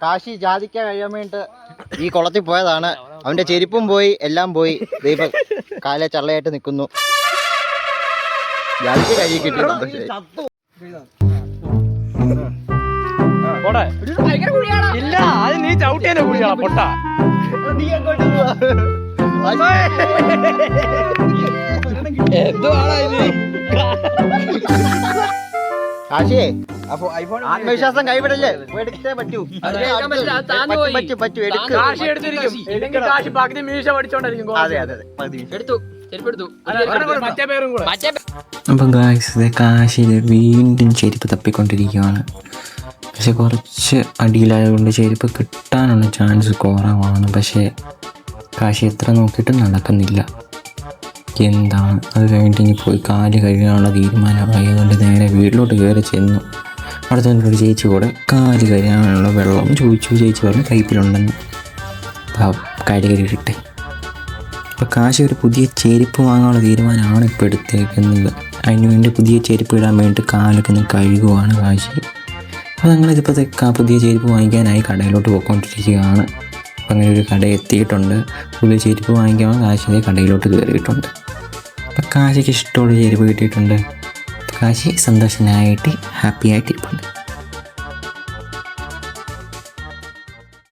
കാശി ജാതിക്കാൻ കഴിയാൻ വേണ്ടിട്ട് ഈ കുളത്തിൽ പോയതാണ്. അവന്റെ ചെരുപ്പും പോയി, എല്ലാം പോയി. ദൈവം കാലെ ചള്ളയായിട്ട് നിൽക്കുന്നു. ജാതിക്ക് കൈ കിട്ടിയിട്ടുണ്ട്. ഇല്ല, അത് നീ ചവിട്ടിയല്ലേ കുഴിയാ പൊട്ട. കാശിയേ, ആത്മവിശ്വാസം കൈവിടല്ലേ? എടുത്തേ പറ്റൂ. അപ്പം ഗായ്സ് കാശിയിൽ വീണ്ടും ചെരുപ്പ് തപ്പിക്കൊണ്ടിരിക്കുകയാണ്. പക്ഷെ കുറച്ച് അടിയിലായതുകൊണ്ട് ചെരുപ്പ് കിട്ടാനുള്ള ചാൻസ് കുറവാണ്. പക്ഷേ കാശി എത്ര നോക്കിയിട്ടും നടക്കുന്നില്ല. എന്താണ് അത് കഴിഞ്ഞിട്ട് ഇനി പോയി കാല് കഴുകാനുള്ള തീരുമാനമായി. അതുകൊണ്ട് നേരെ വീട്ടിലോട്ട് കയറി ചെന്നു. അവിടെ തന്നെ ഒരു ചേച്ചി കൂടെ കാല് കഴുകാനുള്ള വെള്ളം ചോദിച്ചു. ചേച്ചി പറഞ്ഞു പൈപ്പിലുണ്ടെന്ന്. കാല് കഴുകിട്ടെ. അപ്പോൾ കാശി ഒരു പുതിയ ചെരുപ്പ് വാങ്ങാനുള്ള തീരുമാനമാണ് ഇപ്പോൾ എടുത്തേക്കുന്നത്. അതിന് വേണ്ടി പുതിയ ചെരുപ്പ് ഇടാൻ വേണ്ടിയിട്ട് കാലൊക്കെ ഒന്ന് കഴുകുവാണ് കാശി. അപ്പോൾ ഞങ്ങളിതിപ്പോഴത്തെ പുതിയ ചെരുപ്പ് വാങ്ങിക്കാനായി കടയിലോട്ട് പോയിക്കൊണ്ടിരിക്കുകയാണ്. അപ്പോൾ അങ്ങനെ ഒരു കട എത്തിയിട്ടുണ്ട്. പുതിയ ചെരുപ്പ് വാങ്ങിക്കാൻ കാശിയെ കടയിലോട്ട് കയറിയിട്ടുണ്ട്. അപ്പോൾ കാശിക്ക് ഇഷ്ടമുള്ള ചെരുപ്പ് കിട്ടിയിട്ടുണ്ട്. കാശി സന്തോഷനായിട്ട് ഹാപ്പി ആയിട്ടിരിപ്പുണ്ട്.